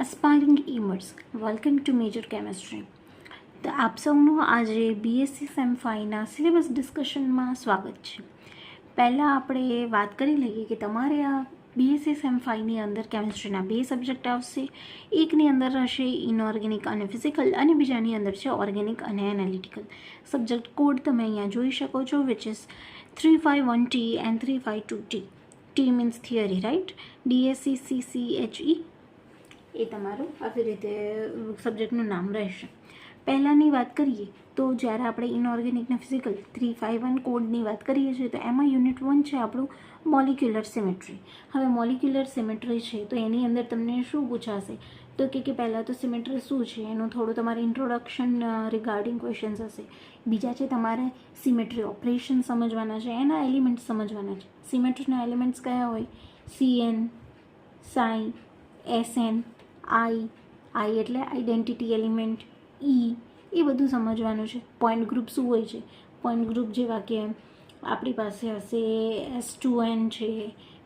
Aspiring immerse, welcome to major chemistry. તો આપ સૌનું આજે બીએસસી સેમ 5ના સિલેબસ ડિસ્કશનમાં સ્વાગત છે. પહેલાં આપણે વાત કરી લઈએ કે તમારે આ બીએસસી સેમ 5ની અંદર કેમેસ્ટ્રીના 2 સબ્જેક્ટ આવશે. એકની અંદર હશે ઇનઓર્ગેનિક અને ફિઝિકલ, અને બીજાની અંદર છે ઓર્ગેનિક અને એનાલિટિકલ. સબ્જેક્ટ કોડ તમે અહીંયા જોઈ શકો છો, which is 351T and 352T. T means theory, right? DSCCCHE એ તમારું આવી રીતે સબ્જેક્ટનું નામ રહેશે. પહેલાંની વાત કરીએ તો જ્યારે આપણે ઇનઓર્ગેનિક ને ફિઝિકલ 351 કોડની વાત કરીએ છીએ તો એમાં યુનિટ 1 છે આપણું મોલિક્યુલર સિમેટ્રી. હવે મોલિક્યુલર સિમેટ્રી છે તો એની અંદર તમને શું પૂછાશે તો કે પહેલાં તો સિમેટ્રી શું છે એનું થોડું તમારે ઇન્ટ્રોડક્શન રિગાર્ડિંગ ક્વેશ્ચન્સ હશે. બીજા છે તમારે સિમેટ્રી ઓપરેશન સમજવાના છે, એના એલિમેન્ટ્સ સમજવાના છે. સિમેટ્રીના એલિમેન્ટ્સ કયા હોય? CN, સાઈ, SN, આઈ એટલે આઈડેન્ટિટી એલિમેન્ટ, એ બધું સમજવાનું છે. પોઈન્ટ ગ્રુપ શું હોય છે? પોઈન્ટ ગ્રુપ જેવા કે આપણી પાસે હશે S2N છે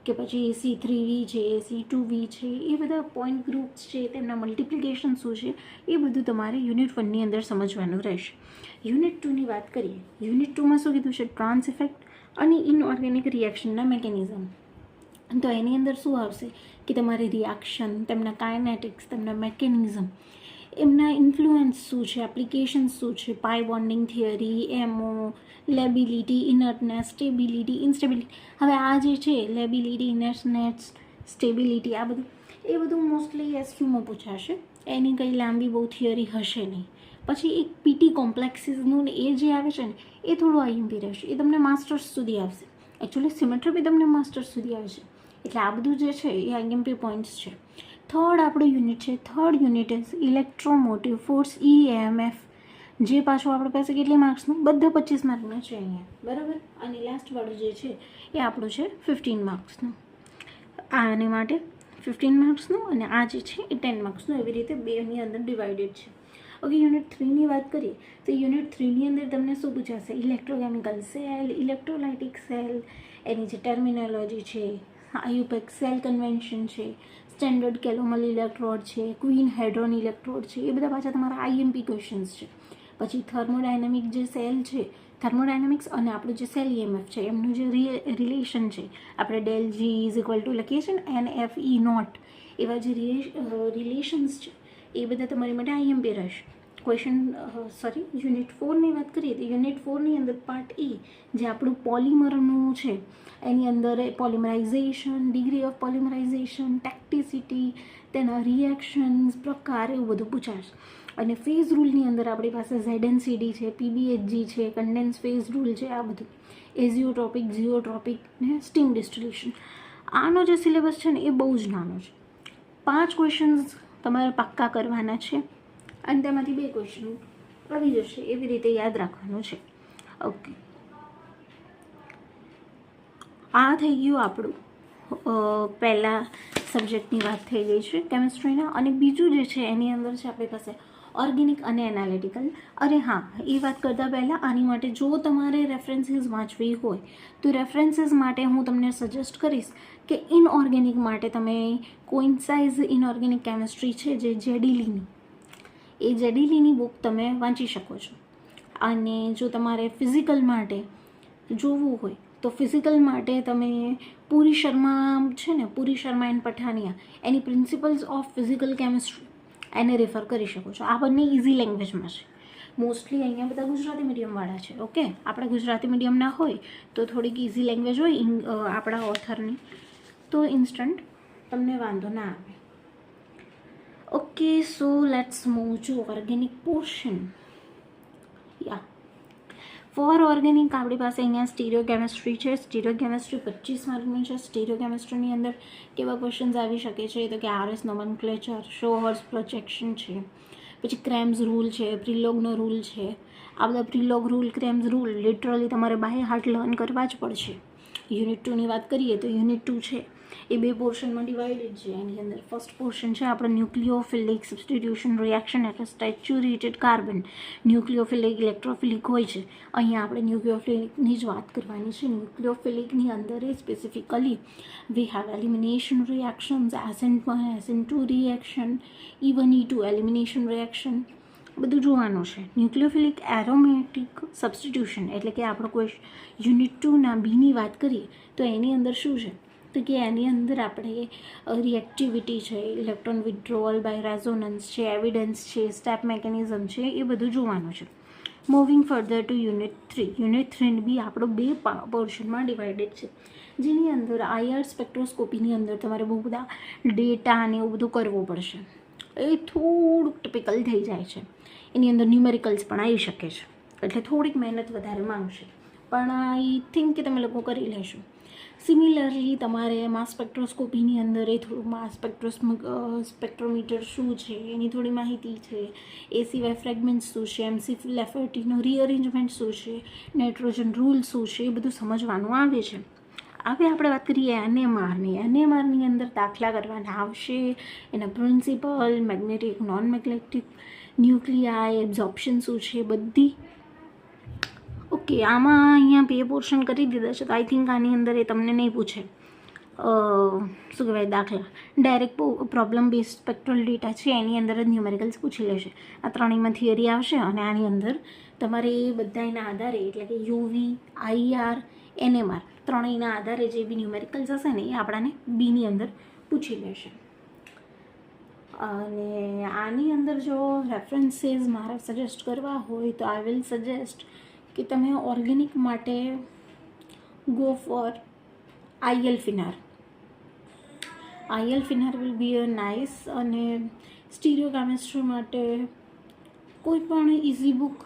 કે પછી C3V છે, C2V છે, એ બધા પોઈન્ટ ગ્રુપ્સ છે, તેમના મલ્ટિપ્લિકેશન શું છે એ બધું તમારે યુનિટ 1ની અંદર સમજવાનું રહેશે. યુનિટ 2ની વાત કરીએ. યુનિટ 2માં શું કીધું છે? ટ્રાન્સ ઇફેક્ટ અને ઇનઓર્ગેનિક રિએક્શનના મેકેનિઝમ. તો એની અંદર શું આવશે કે તમારી રિએક્શન, તેમના કાઇનેટિક્સ, તેમના મેકેનિઝમ, એમના ઇન્ફ્લુઅન્સ શું છે, એપ્લિકેશન્સ શું છે, pi bonding theory, MO, lability, inertness, stability, instability. હવે આ જે છે લેબિલિટી, ઇનર્ટનેસ, સ્ટેબિલિટી, આ બધું એ બધું મોસ્ટલી SQમાં પૂછાશે. એની કંઈ લાંબી બહુ થિયરી હશે નહીં. પછી એક PT કોમ્પ્લેક્સીસનું ને એ જે આવે છે ને એ થોડું IMP રહેશે. એ તમને માસ્ટર્સ સુધી આવશે. એકચ્યુઅલી સિમેટ્રી બી તમને માસ્ટર્સ સુધી આવશે. એટલે આ બધું જે છે એ IMP પોઈન્ટ્સ છે. થર્ડ આપણું યુનિટ છે. Third unit is electromotive force, EMF. જે પાછું આપણી પાસે કેટલી માર્ક્સનું? બધા 25 માર્કના છે અહીંયા, બરાબર. અને લાસ્ટવાળું જે છે એ આપણું છે 15 માર્ક્સનું. આની માટે 15 માર્ક્સનું અને આ જે છે એ 10 માર્ક્સનું, એવી રીતે બેની અંદર ડિવાઇડેડ છે. ઓકે, યુનિટ 3ની વાત કરીએ તો યુનિટ 3ની અંદર તમને શું પૂછાશે? ઇલેક્ટ્રોકેમિકલ સેલ, ઇલેક્ટ્રોલાઇટિક સેલ, એની જે ટર્મિનોલોજી છે, IUPAC સેલ કન્વેન્શન છે, સ્ટેન્ડર્ડ કેલોમલ ઇલેક્ટ્રોડ છે, ક્વીન હેડ્રોન ઇલેક્ટ્રોડ છે, એ બધા પાછા તમારા IMP ક્વેશ્ચન્સ છે. પછી થર્મોડાયનેમિક જે સેલ છે, થર્મોડાયનેમિક્સ અને આપણું જે સેલ EMF છે એમનું જે રિલેશન છે, આપણે ∇G લખીએ છીએ ને NFE0, એવા જે રિલેશન્સ છે એ બધા તમારી માટે IMP રહેશે. યુનિટ 4ની વાત કરીએ તો યુનિટ 4ની અંદર પાર્ટ E જે આપણું પોલિમરનું છે એની અંદર પોલિમરાઇઝેશન, ડિગ્રી ઓફ પોલિમરાઇઝેશન, ટેક્ટિસિટી, તેના રિએક્શન્સ, પ્રકાર, એવું બધું પૂછાશે. અને ફેઝ રૂલની અંદર આપણી પાસે ZNCD છે, PBHG છે, કન્ડેન્સ ફેઝ રૂલ છે, આ બધું એઝિયોટ્રોપિક, ઝિયોટ્રોપિક ને સ્ટીમ ડિસ્ટિલેશન. આનો જે સિલેબસ છે ને એ બહુ જ નાનો છે. 5 ક્વેશ્ચન્સ તમારે પાક્કા કરવાના છે અને તેમાંથી 2 ક્વેશ્ચન આવી જશે, એવી રીતે યાદ રાખવાનું છે. ઓકે, આ થઈ ગયું આપણું પહેલાં સબ્જેક્ટની વાત થઈ ગઈ છે કેમેસ્ટ્રીના. અને બીજું જે છે એની અંદર છે આપણી પાસે ઓર્ગેનિક અને એનાલિટિકલ. અરે હા, એ વાત કરતાં પહેલાં આની માટે જો તમારે રેફરન્સીસ વાંચવી હોય તો રેફરન્સીસ માટે હું તમને સજેસ્ટ કરીશ કે ઇનઓર્ગેનિક માટે તમે કોઇન્સાઇઝ ઇનઓર્ગેનિક કેમેસ્ટ્રી છે જે જેડીલીની, એ જેડીલીની બુક તમે વાંચી શકો છો. અને જો તમારે ફિઝિકલ માટે જોવું હોય તો ફિઝિકલ માટે તમે પૂરી શર્મા છે ને, પૂરી શર્મા એન્ડ પઠાનિયા, એની પ્રિન્સિપલ્સ ઓફ ફિઝિકલ કેમેસ્ટ્રી, એને રેફર કરી શકો છો. આ બંને ઇઝી લેંગ્વેજમાં છે. મોસ્ટલી અહીંયા બધા ગુજરાતી મીડિયમવાળા છે. ઓકે, આપણે ગુજરાતી મીડિયમ ના હોય તો થોડીક ઇઝી લેંગ્વેજ હોય આપણા ઓથરની, તો ઇન્સ્ટન્ટ તમને વાંધો ના આવે. Okay, so let's move to organic portion. Yeah, for organic આપણી પાસે અહીંયા સ્ટીરિયો કેમેસ્ટ્રી છે. સ્ટીરિયો કેમેસ્ટ્રી 25 માર્કનું છે. સ્ટીરિયો કેમેસ્ટ્રીની અંદર કેવા ક્વેશ્ચન્સ આવી શકે છે તો કે RS નોમેનક્લેચર, શોહર્સ પ્રોજેક્શન છે, પછી ક્રેમ્સ રૂલ છે, પ્રિલોગનો રૂલ છે. આ બધા પ્રિલોગ રૂલ, ક્રેમ્સ રૂલ લિટરલી તમારે બાય હાર્ટ લર્ન કરવા જ પડશે. યુનિટ 2ની વાત કરીએ તો યુનિટ 2 છે એ 2 પોર્શનમાં ડિવાઇડેડ છે. એની અંદર ફર્સ્ટ પોર્શન છે આપણો ન્યુક્લિયોફિલિક સબસ્ટિટ્યુશન રિએક્શન એટલે સેચ્યુરેટેડ કાર્બન. ન્યુક્લિયોફિલિક ઇલેક્ટ્રોફિલિક હોય છે. અહીંયા આપણે ન્યુક્લિયોફિલિકની જ વાત કરવાની છે. ન્યુક્લિયોફિલિકની અંદર એ specifically we have elimination reactions, SN2 reaction, even E2 elimination reaction, બધું જોવાનું છે. ન્યુક્લિયોફિલિક એરોમેટિક સબસ્ટિટ્યુશન એટલે કે આપણો કોઈ યુનિટ 2ના બીની વાત કરીએ તો એની અંદર શું છે તો કે એની અંદર આપણે રિએક્ટિવિટી છે, ઇલેક્ટ્રોન વિથડ્રોવલ બાય રેઝોનન્સ છે, એવિડન્સ છે, સ્ટેપ મિકેનિઝમ છે, એ બધું જોવાનું છે. Moving further to unit 3. Unit 3 બી આપણો 2 પોર્શનમાં ડિવાઇડેડ છે, જેની અંદર IR સ્પેક્ટ્રોસ્કોપીની અંદર તમારે બહુ બધા ડેટા અને એવું બધું કરવું પડશે. એ થોડુંક ટિપિકલ થઈ જાય છે. એની અંદર ન્યુમેરિકલ્સ પણ આવી શકે છે, એટલે થોડીક મહેનત વધારે માંગશે, પણ આઈ થિંક કે તમે લોકો કરી લેશો. સિમિલરલી તમારે માસ સ્પેક્ટ્રોસ્કોપીની અંદર એ થોડું માસ સ્પેક્ટ્રોમીટર શું છે એની થોડી માહિતી છે, એ સિવાય ફ્રેગમેન્ટ્સ શું છે, MC લેફર્ટીનો રીઅરેન્જમેન્ટ શું છે, નાઇટ્રોજન રૂલ શું છે, એ બધું સમજવાનું આવે છે. હવે આપણે વાત કરીએ NMRની અંદર દાખલા કરવાના આવશે, એના principle, magnetic, non magnetic, nuclei, absorption શું છે, બધી. ઓકે, આમાં અહીંયા 2 પોર્શન કરી દીધા છે, તો આઈ થિંક આની અંદર એ તમને નહીં પૂછે શું કહેવાય દાખલા. Direct problem base spectral data છે એની અંદર જ ન્યુમેરિકલ્સ પૂછી લેશે. આ ત્રણેયમાં થિયરી આવશે અને આની અંદર તમારે એ બધાના આધારે એટલે કે UV, IR, NMR ત્રણેયના આધારે જે બી ન્યુમેરિકલ્સ હશે ને એ આપણાને બીની અંદર પૂછી લેશે. અને આની અંદર જો રેફરન્સીસ મારે સજેસ્ટ કરવા હોય તો આઈ વિલ સજેસ્ટ કે તમે ઓર્ગેનિક માટે go for IL Finar. IL Finar will be a nice. અને સ્ટીરિયો કેમિસ્ટ્રી માટે કોઈ પણ ઇઝી બુક,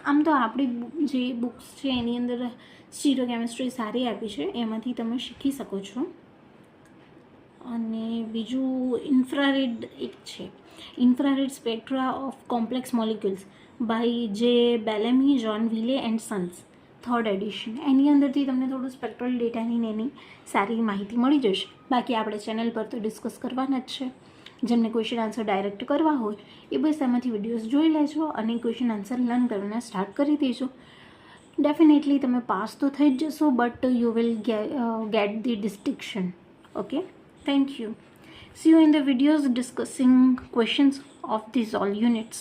આમ તો આપણી જે બુક્સ છે એની અંદર સ્ટીરિયો કેમિસ્ટ્રી સારી આપી છે, એમાંથી તમે શીખી શકો છો. અને બીજું ઇન્ફ્રારેડ એક છે, infrared spectra of complex molecules by જે Bellamy, John Wiley and Sons, 3rd edition. એની અંદરથી તમને થોડું સ્પેક્ટ્રલ ડેટાની એની સારી માહિતી મળી જશે. બાકી આપણે ચેનલ પર તો ડિસ્કસ કરવાના જ છે. જેમને ક્વેશ્ચન આન્સર ડાયરેક્ટ કરવા હોય એ બસ એમાંથી વિડીયોઝ જોઈ લેજો અને ક્વેશ્ચન આન્સર લર્ન કરવાના સ્ટાર્ટ કરી દેજો. ડેફિનેટલી તમે પાસ તો થઈ જ જશો, but you will get the distinction. Okay, thank you. See you in the videos discussing questions of these all units.